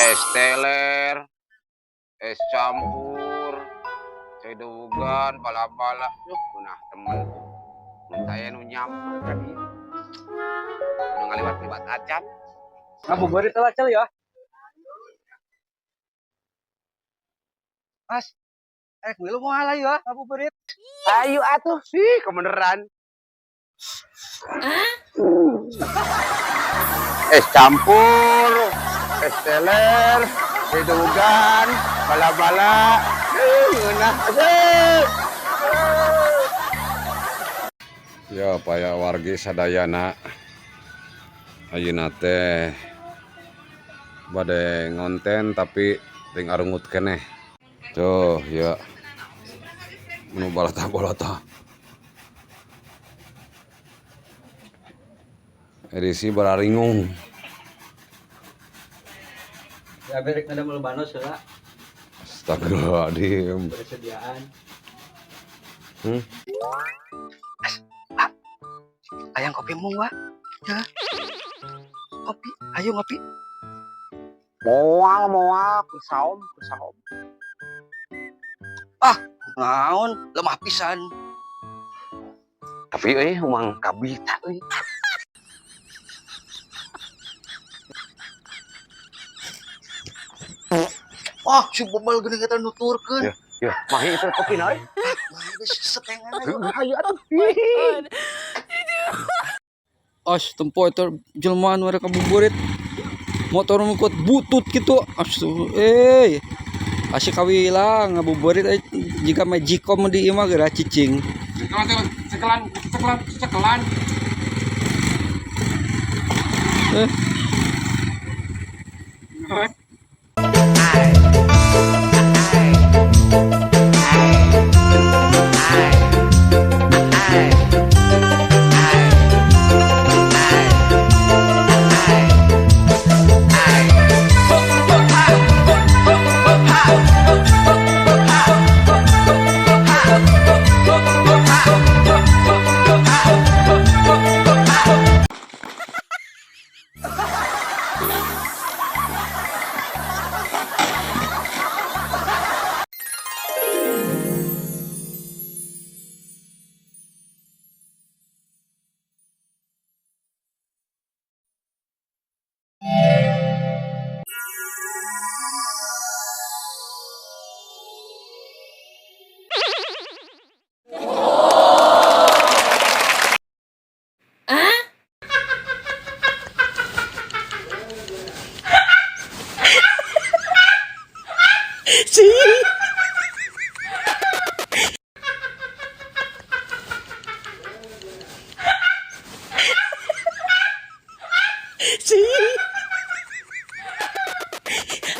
Es teler, es campur, cedugan, bala-bala. Nah temen saya nu nyamper tadi. Udah ngaliwat-liwat acan. Ngabuburit lah Cel ya. Mas, gue lu mau alay ya ngabuburit. Ayo atuh sih kebeneran. Es campur, es teler, cedugan, bala-bala. Ngeunah aja. Ya paya wargi sadayana ayeuna teh bade ngonten tapi ting arungut keneh. Tuh ya nu balata-balata. Edisi bararingung. Ya berek ada melbanos ya. Astagfirullahaladzim. Persediaan. Ayang kopi mau wa? Ya. Kopi, ayo ngopi. Moal, kusaom. Naon, lemah pisan. Tapi umang kabita euy. Wah, si bobal geuning eta nuturkeun. Ya, mahi itu kopi naik. Geus setengan aja. Bahaya atuh. Tempo itu jelmaan mereka ngabuburit. Motor ngikut butut gitu. Asik kawilang ngabuburit jika magicom di imah geura cicing. Cekelan.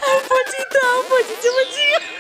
Apa sih? Coba sih.